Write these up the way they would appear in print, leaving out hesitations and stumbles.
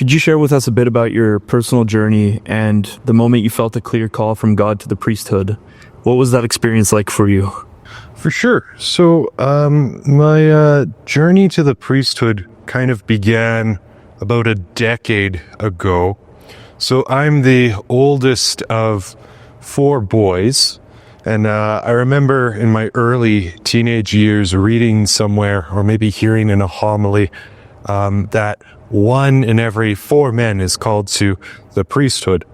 Could you share with us a bit about your personal journey and the moment you felt a clear call from God to the priesthood? What was that experience like for you? For sure. So my journey to the priesthood kind of began about a decade ago. So I'm the oldest of 4 boys. And I remember in my early teenage years reading somewhere, or maybe hearing in a homily, that 1 in every 4 men is called to the priesthood.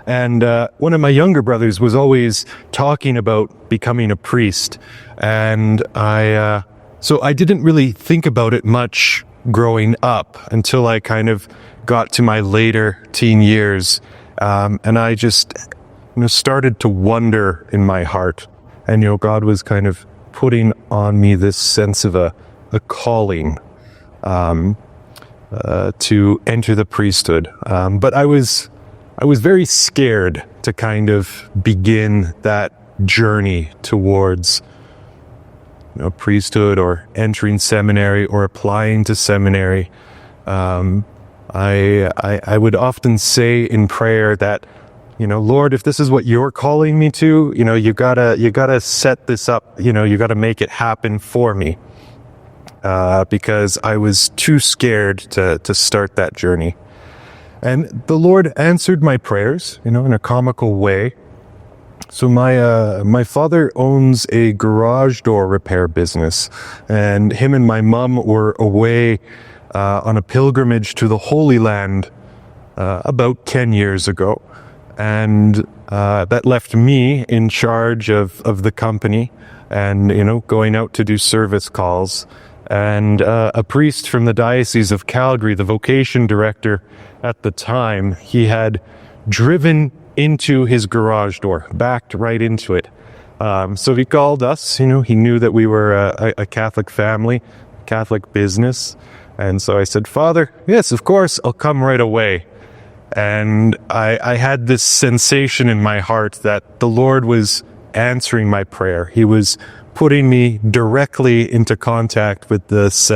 And one of my younger brothers was always talking about becoming a priest. And so I didn't really think about it much growing up until I kind of got to my later teen years. And I just started to wonder in my heart. And, God was kind of putting on me this sense of a calling to enter the priesthood. But I was very scared to kind of begin that journey towards priesthood or entering seminary or applying to seminary. I would often say in prayer that, Lord, if this is what you're calling me to, you gotta set this up, you gotta make it happen for me. Because I was too scared to start that journey. And the Lord answered my prayers, in a comical way. So my father owns a garage door repair business, and him and my mom were away on a pilgrimage to the Holy Land about 10 years ago. And that left me in charge of the company and, going out to do service calls. And a priest from the Diocese of Calgary, the vocation director at the time, he had driven into his garage door, backed right into it. So he called us, he knew that we were a Catholic family, Catholic business. And so I said, Father, yes, of course, I'll come right away. And I had this sensation in my heart that the Lord was answering my prayer. He was putting me directly into contact with this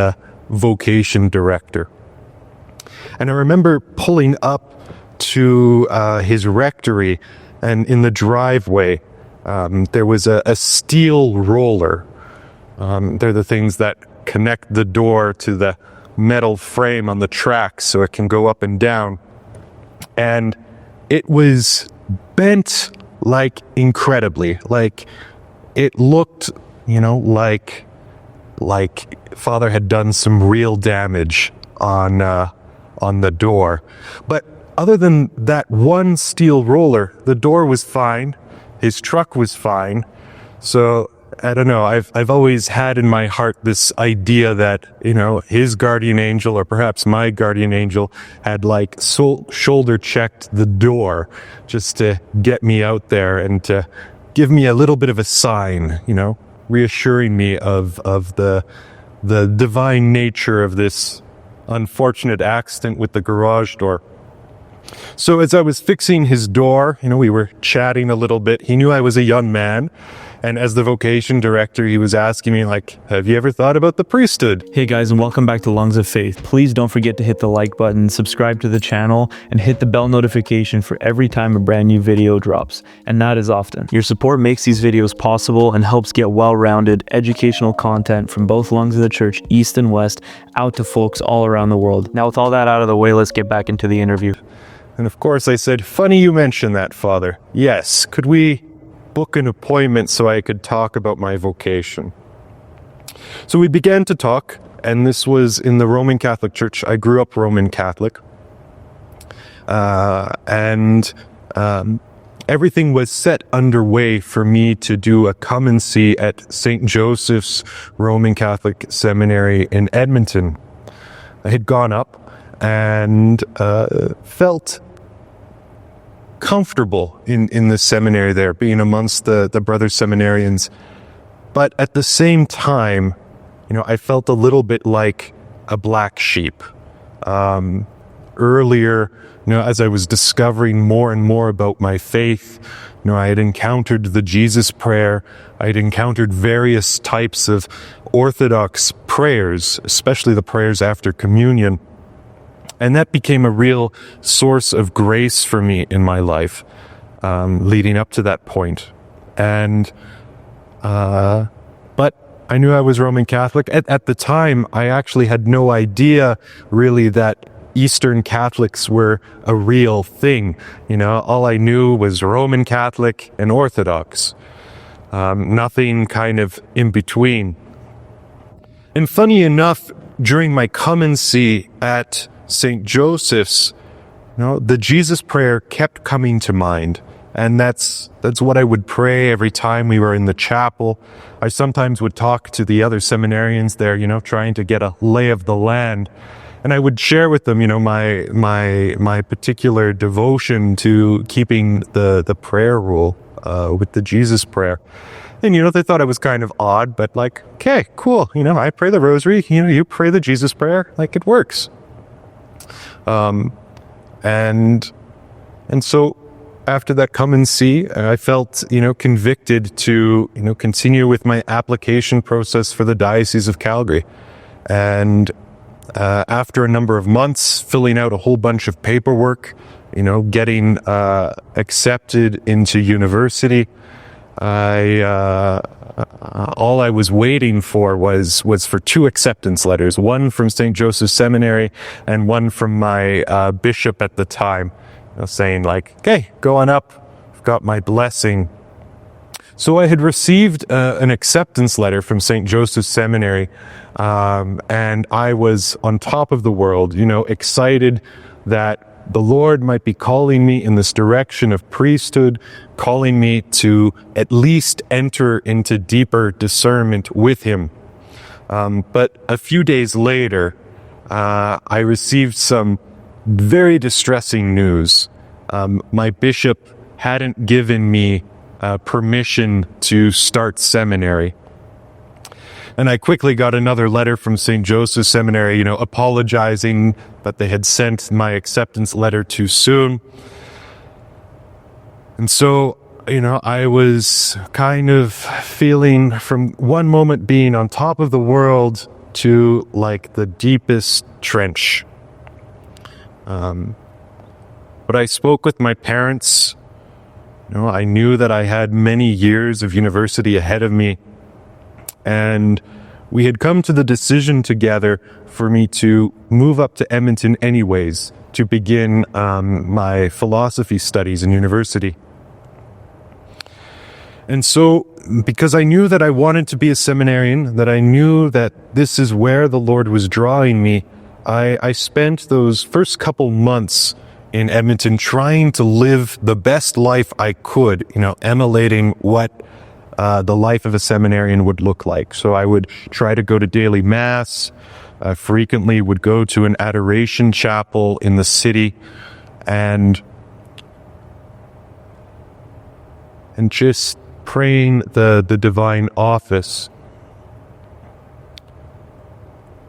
vocation director. And I remember pulling up to his rectory, and in the driveway, there was a steel roller. They're the things that connect the door to the metal frame on the tracks so it can go up and down. And it was bent incredibly, it looked, like Father had done some real damage on the door. But other than that one steel roller, the door was fine. His truck was fine. So I don't know. I've always had in my heart this idea that, his guardian angel, or perhaps my guardian angel, had shoulder checked the door just to get me out there and to give me a little bit of a sign, reassuring me of the divine nature of this unfortunate accident with the garage door. So as I was fixing his door, we were chatting a little bit. He knew I was a young man. And as the vocation director, he was asking me, have you ever thought about the priesthood? Hey guys, and welcome back to Lungs of Faith. Please don't forget to hit the like button, subscribe to the channel, and hit the bell notification for every time a brand new video drops. And that is often. Your support makes these videos possible and helps get well-rounded educational content from both lungs of the church, East and West, out to folks all around the world. Now with all that out of the way, let's get back into the interview. And of course I said, funny you mention that, Father. Yes, could we book an appointment so I could talk about my vocation? So we began to talk, and this was in the Roman Catholic Church. I grew up Roman Catholic. And everything was set underway for me to do a come and see at St. Joseph's Roman Catholic Seminary in Edmonton. I had gone up and felt comfortable in the seminary there, being amongst the brother seminarians. But at the same time, I felt a little bit like a black sheep. Earlier, as I was discovering more and more about my faith, I had encountered the Jesus prayer. I had encountered various types of Orthodox prayers, especially the prayers after communion. And that became a real source of grace for me in my life, leading up to that point. And, but I knew I was Roman Catholic. At the time, I actually had no idea really that Eastern Catholics were a real thing. You know, all I knew was Roman Catholic and Orthodox. Nothing kind of in between. And funny enough, during my come and see at St. Joseph's, you know, the Jesus prayer kept coming to mind. And that's what I would pray every time we were in the chapel. I sometimes would talk to the other seminarians there, you know, trying to get a lay of the land. And I would share with them, you know, my particular devotion to keeping the prayer rule, with the Jesus prayer. And, you know, they thought I was kind of odd, but like, okay, cool. You know, I pray the rosary, you know, you pray the Jesus prayer, like it works. And so after that come and see, I felt, you know, convicted to, you know, continue with my application process for the Diocese of Calgary. And after a number of months, filling out a whole bunch of paperwork, you know, getting accepted into university, all I was waiting for was for two acceptance letters, one from St. Joseph's Seminary and one from my bishop at the time, you know, saying like, okay, go on up, I've got my blessing. So I had received an acceptance letter from St. Joseph's Seminary, and I was on top of the world, you know, excited that the Lord might be calling me in this direction of priesthood, calling me to at least enter into deeper discernment with Him. But a few days later, I received some very distressing news. My bishop hadn't given me permission to start seminary. And I quickly got another letter from St. Joseph's Seminary, you know, apologizing that they had sent my acceptance letter too soon. And so, you know, I was kind of feeling from one moment being on top of the world to like the deepest trench. But I spoke with my parents. You know, I knew that I had many years of university ahead of me. And we had come to the decision together for me to move up to Edmonton anyways, to begin my philosophy studies in university. And so, because I knew that I wanted to be a seminarian, that I knew that this is where the Lord was drawing me, I spent those first couple months in Edmonton trying to live the best life I could, you know, emulating what the life of a seminarian would look like. So I would try to go to daily mass, frequently would go to an adoration chapel in the city, and just praying the divine office.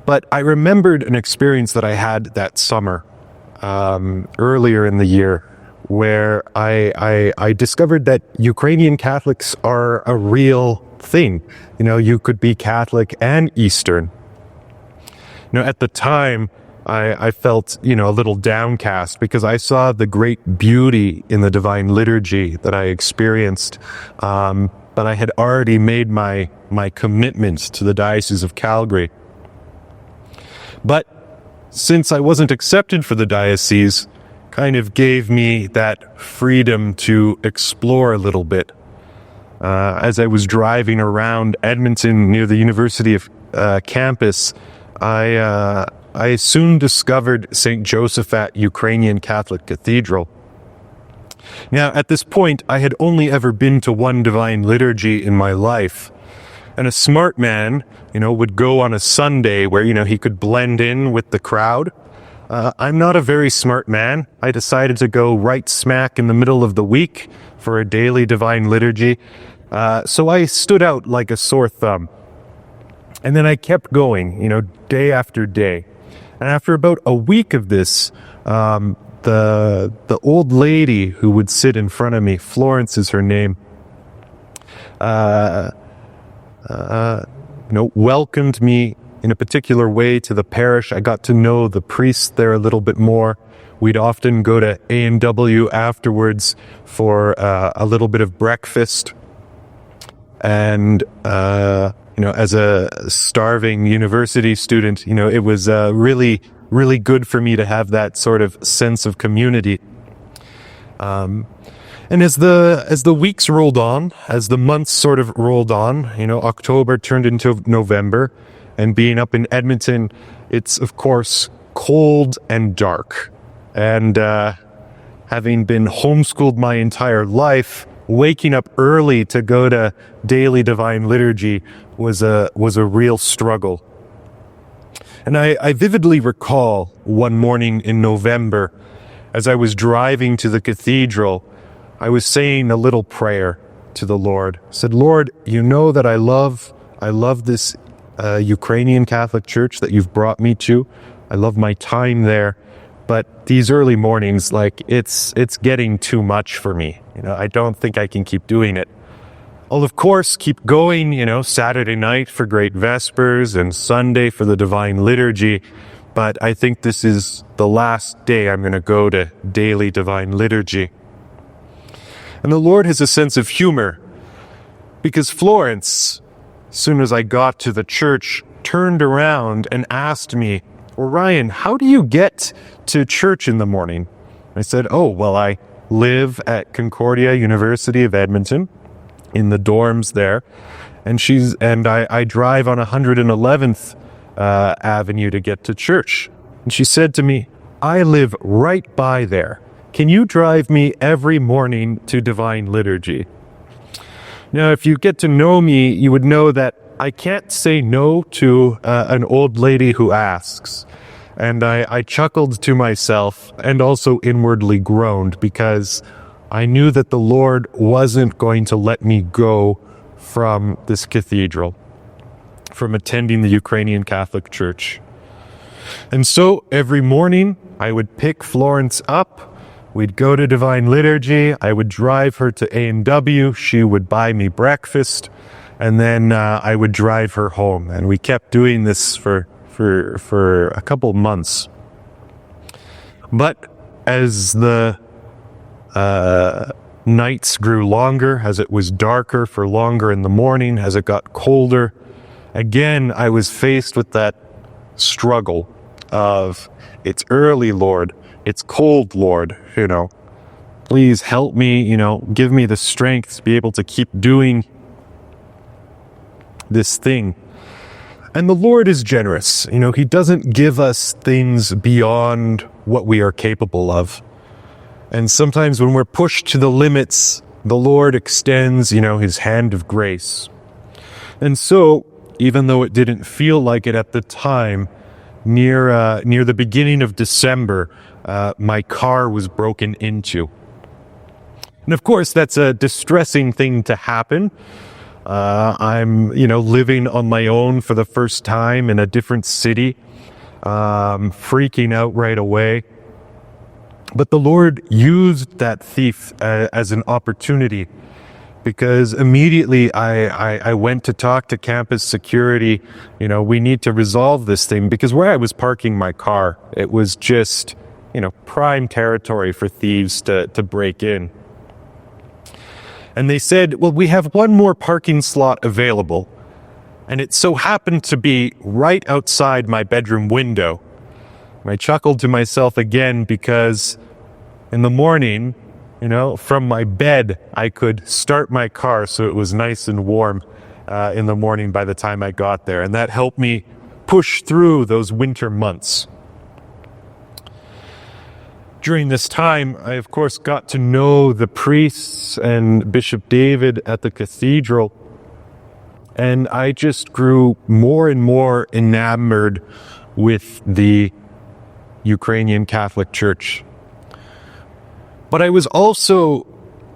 But I remembered an experience that I had that summer, earlier in the year, where I discovered that Ukrainian Catholics are a real thing. You know, you could be Catholic and Eastern. You know, at the time, I felt, you know, a little downcast because I saw the great beauty in the Divine Liturgy that I experienced. But I had already made my commitment to the Diocese of Calgary. But since I wasn't accepted for the diocese, kind of gave me that freedom to explore a little bit. As I was driving around Edmonton near the University of campus, I soon discovered St. Josaphat Ukrainian Catholic Cathedral. Now, at this point, I had only ever been to one Divine Liturgy in my life. And a smart man, you know, would go on a Sunday where, you know, he could blend in with the crowd. I'm not a very smart man. I decided to go right smack in the middle of the week for a daily Divine Liturgy. So I stood out like a sore thumb. And then I kept going, you know, day after day. And after about a week of this, the old lady who would sit in front of me, Florence is her name, you know, welcomed me in a particular way to the parish. I got to know the priests there a little bit more. We'd often go to A&W afterwards for a little bit of breakfast. And, as a starving university student, it was really, really good for me to have that sort of sense of community. And as the weeks rolled on, as the months sort of rolled on, October turned into November, and being up in Edmonton, it's of course cold and dark. And having been homeschooled my entire life, waking up early to go to daily divine liturgy was a real struggle. And I vividly recall one morning in November, as I was driving to the cathedral, I was saying a little prayer to the Lord. I said, Lord, you know that I love this Ukrainian Catholic Church that you've brought me to. I love my time there. But these early mornings, it's getting too much for me. I don't think I can keep doing it. I'll, of course, keep going, Saturday night for Great Vespers and Sunday for the Divine Liturgy. But I think this is the last day I'm going to go to daily Divine Liturgy. And the Lord has a sense of humor, because Florence, as soon as I got to the church, turned around and asked me, Orion, how do you get to church in the morning? I said, I live at Concordia University of Edmonton in the dorms there. And I drive on 111th Avenue to get to church. And she said to me, I live right by there. Can you drive me every morning to Divine Liturgy? Now, if you get to know me, you would know that I can't say no to an old lady who asks. And I chuckled to myself and also inwardly groaned, because I knew that the Lord wasn't going to let me go from this cathedral, from attending the Ukrainian Catholic Church. And so every morning I would pick Florence up. We'd go to Divine Liturgy. I would drive her to A&W. She would buy me breakfast. And then I would drive her home. And we kept doing this for a couple months. But as the nights grew longer, as it was darker for longer in the morning, as it got colder, again, I was faced with that struggle of, it's early, Lord. It's cold, Lord. Please help me, give me the strength to be able to keep doing this thing. And the Lord is generous. He doesn't give us things beyond what we are capable of. And sometimes when we're pushed to the limits, the Lord extends, his hand of grace. And so, even though it didn't feel like it at the time, near the beginning of December, my car was broken into. And of course, that's a distressing thing to happen. I'm, living on my own for the first time in a different city, freaking out right away. But the Lord used that thief as an opportunity, because immediately I went to talk to campus security. We need to resolve this thing, because where I was parking my car, it was just, prime territory for thieves to break in. And they said, well, we have one more parking slot available. And it so happened to be right outside my bedroom window. And I chuckled to myself again, because in the morning, from my bed, I could start my car so it was nice and warm in the morning by the time I got there. And that helped me push through those winter months. During this time, I, of course, got to know the priests and Bishop David at the cathedral. And I just grew more and more enamored with the Ukrainian Catholic Church. But I was also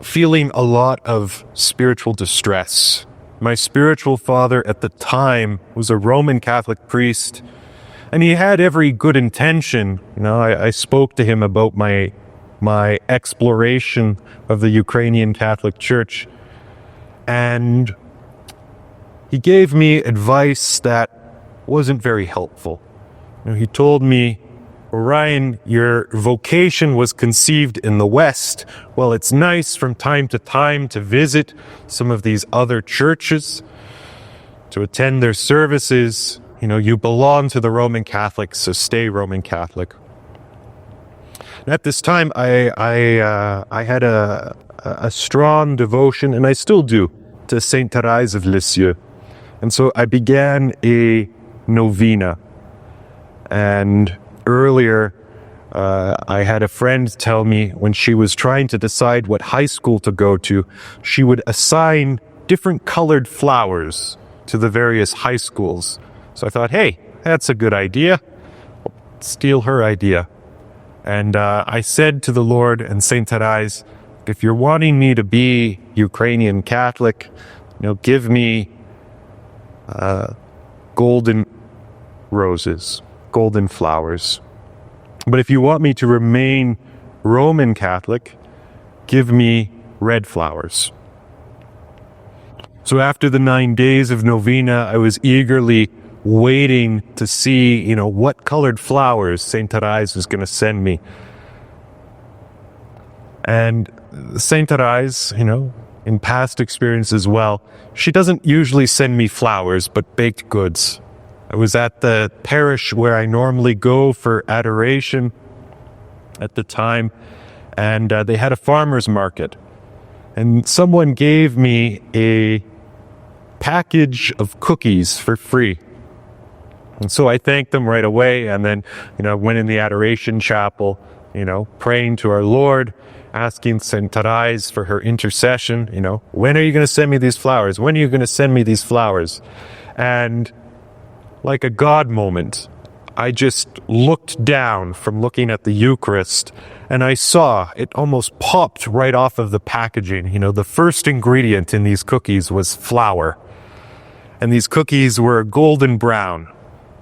feeling a lot of spiritual distress. My spiritual father at the time was a Roman Catholic priest, and he had every good intention. I spoke to him about my exploration of the Ukrainian Catholic Church, and he gave me advice that wasn't very helpful. He told me, Orion, your vocation was conceived in the West. Well, it's nice from time to visit some of these other churches, to attend their services. You belong to the Roman Catholics, so stay Roman Catholic. And at this time, I had a strong devotion, and I still do, to Saint Therese of Lisieux. And so I began a novena. And earlier, I had a friend tell me when she was trying to decide what high school to go to, she would assign different colored flowers to the various high schools. So I thought, hey, that's a good idea. I'll steal her idea. And I said to the Lord and Saint Therese, if you're wanting me to be Ukrainian Catholic, give me golden roses, golden flowers. But if you want me to remain Roman Catholic, give me red flowers. So after the 9 days of novena, I was eagerly waiting to see, what colored flowers Saint Therese was going to send me. And Saint Therese, in past experience as well, she doesn't usually send me flowers, but baked goods. I was at the parish where I normally go for adoration at the time, and they had a farmer's market. And someone gave me a package of cookies for free. And so I thanked them right away, and then, went in the adoration chapel, praying to our Lord, asking Saint Therese for her intercession, when are you going to send me these flowers? When are you going to send me these flowers? And like a God moment, I just looked down from looking at the Eucharist, and I saw it almost popped right off of the packaging. The first ingredient in these cookies was flour. And these cookies were golden brown.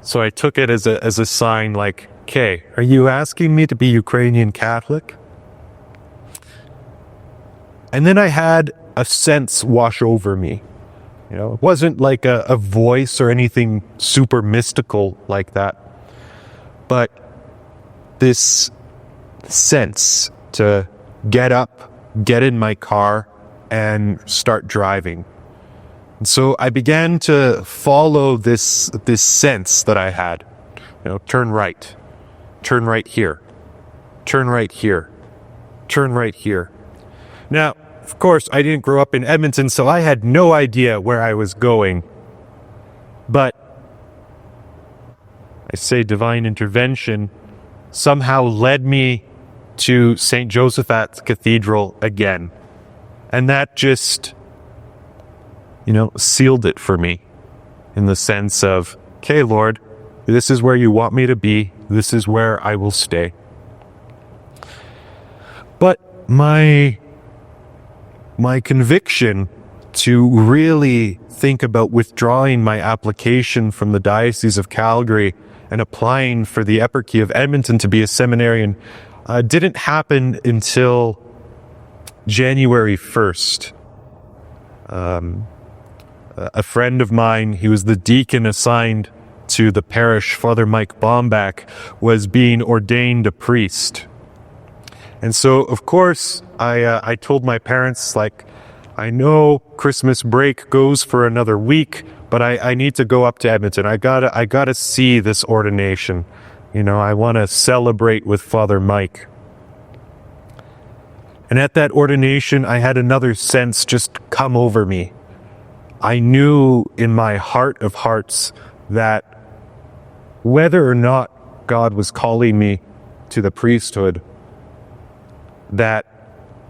So I took it as a sign like, okay, are you asking me to be Ukrainian Catholic? And then I had a sense wash over me. It wasn't like a voice or anything super mystical like that, but this sense to get up, get in my car, and start driving. And so I began to follow this sense that I had. Turn right here, turn right here, turn right here. Now, of course, I didn't grow up in Edmonton, so I had no idea where I was going. But I say divine intervention somehow led me to St. Josaphat's Cathedral again. And that just, sealed it for me in the sense of, okay, Lord, this is where you want me to be. This is where I will stay. But my conviction to really think about withdrawing my application from the Diocese of Calgary and applying for the Eparchy of Edmonton to be a seminarian didn't happen until January 1st. A friend of mine, he was the deacon assigned to the parish, Father Mike Bombach, was being ordained a priest. And so, of course, I told my parents, I know Christmas break goes for another week, but I need to go up to Edmonton. I gotta see this ordination. I want to celebrate with Father Mike. And at that ordination, I had another sense just come over me. I knew in my heart of hearts that whether or not God was calling me to the priesthood, that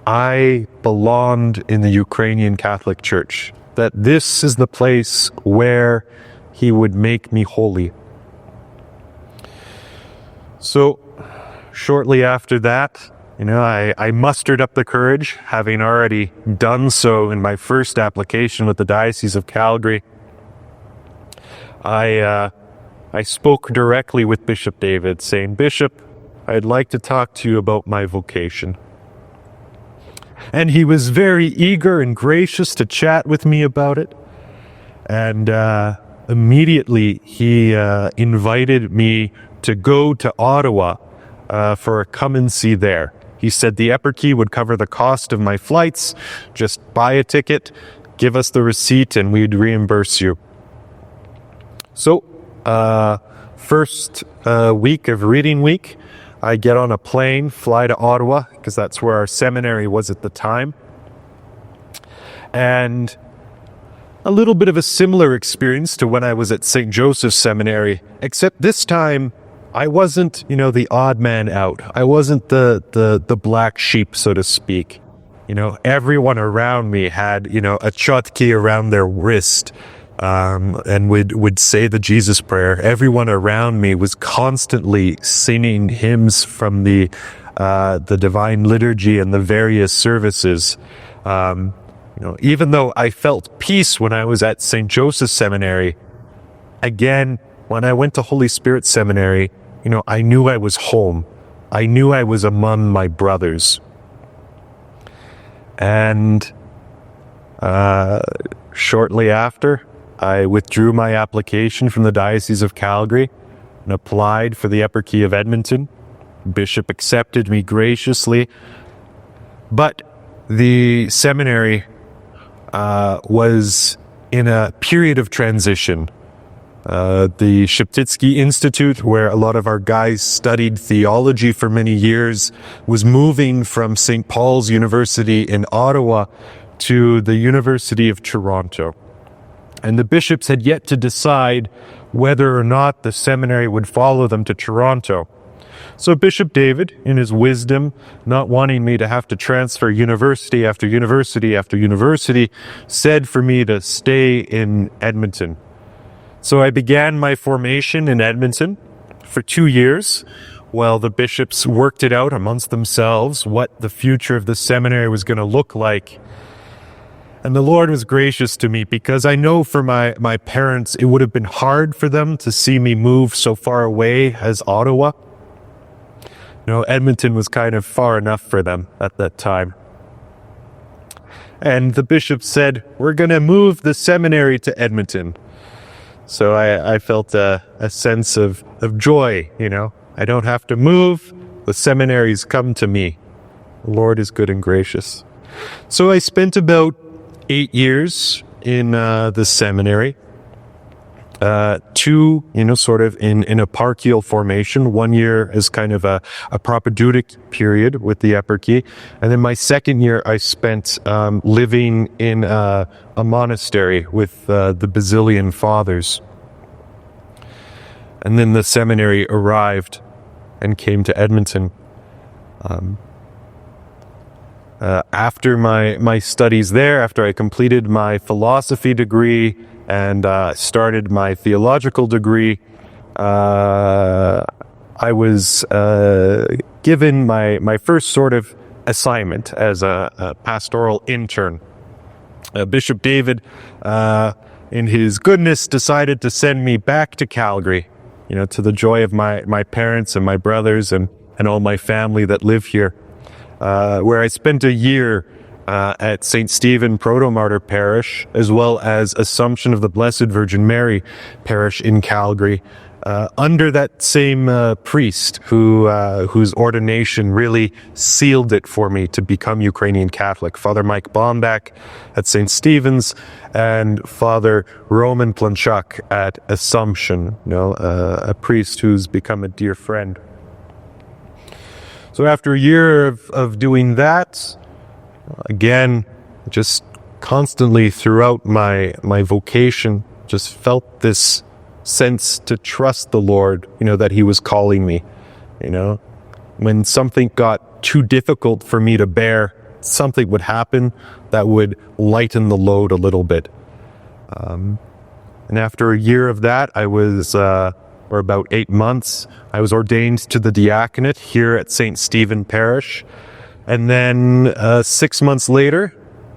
I belonged in the Ukrainian Catholic Church, that this is the place where he would make me holy. So shortly after that, I mustered up the courage, having already done so in my first application with the Diocese of Calgary. I spoke directly with Bishop David, saying, Bishop, I'd like to talk to you about my vocation. And he was very eager and gracious to chat with me about it. And immediately he invited me to go to Ottawa for a come and see there. He said the eparchy would cover the cost of my flights. Just buy a ticket, give us the receipt, and we'd reimburse you. So, first week of reading week, I get on a plane, fly to Ottawa, because that's where our seminary was at the time. And a little bit of a similar experience to when I was at St. Joseph's Seminary, except this time I wasn't, the odd man out. I wasn't the black sheep, so to speak. Everyone around me had, a chotki around their wrist, and would say the Jesus prayer. Everyone around me was constantly singing hymns from the Divine Liturgy and the various services. Even though I felt peace when I was at St. Joseph's Seminary, again, when I went to Holy Spirit Seminary, I knew I was home. I knew I was among my brothers. And shortly after, I withdrew my application from the Diocese of Calgary and applied for the Eparchy of Edmonton. Bishop accepted me graciously, but the seminary was in a period of transition. The Sheptytsky Institute, where a lot of our guys studied theology for many years, was moving from St. Paul's University in Ottawa to the University of Toronto. And the bishops had yet to decide whether or not the seminary would follow them to Toronto. So Bishop David, in his wisdom, not wanting me to have to transfer university after university after university, said for me to stay in Edmonton. So I began my formation in Edmonton for 2 years, while the bishops worked it out amongst themselves what the future of the seminary was going to look like. And the Lord was gracious to me, because I know for my parents it would have been hard for them to see me move so far away as Ottawa. Edmonton was kind of far enough for them at that time. And the bishop said, "We're going to move the seminary to Edmonton." So I felt a sense of joy, I don't have to move. The seminaries come to me. The Lord is good and gracious. So I spent about 8 years in the seminary. 2, sort of in eparchial formation. 1 year as kind of a propedeutic period with the eparchy. And then my second year I spent living in a monastery with the Basilian Fathers. And then the seminary arrived and came to Edmonton. After my studies there, after I completed my philosophy degree and started my theological degree, I was given my first sort of assignment as a pastoral intern. Bishop David, in his goodness, decided to send me back to Calgary, to the joy of my parents and my brothers and all my family that live here, where I spent a year at St. Stephen Proto-Martyr Parish, as well as Assumption of the Blessed Virgin Mary Parish in Calgary, under that same priest whose ordination really sealed it for me to become Ukrainian Catholic, Father Mike Bombach at St. Stephen's and Father Roman Planchuk at Assumption, a priest who's become a dear friend. So after a year of doing that, again, just constantly throughout my vocation, just felt this sense to trust the Lord, that he was calling me. When something got too difficult for me to bear, something would happen that would lighten the load a little bit. And after a year of that, I was, or about 8 months, I was ordained to the diaconate here at St. Stephen Parish. And then 6 months later,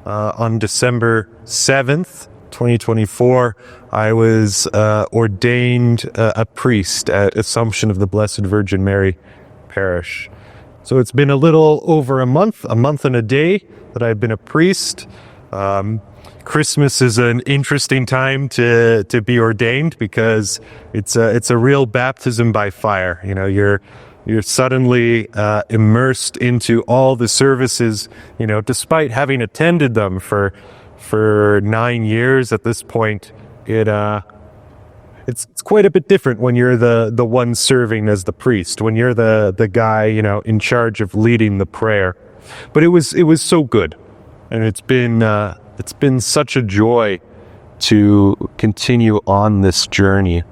on December 7th, 2024, I was ordained a priest at Assumption of the Blessed Virgin Mary Parish. So it's been a little over a month and a day that I've been a priest. Christmas is an interesting time to be ordained, because it's a real baptism by fire. You know, you're suddenly immersed into all the services, you know, despite having attended them for 9 years at this point. It's quite a bit different when you're the one serving as the priest, when you're the guy, you know, in charge of leading the prayer. But it was so good, and it's been such a joy to continue on this journey.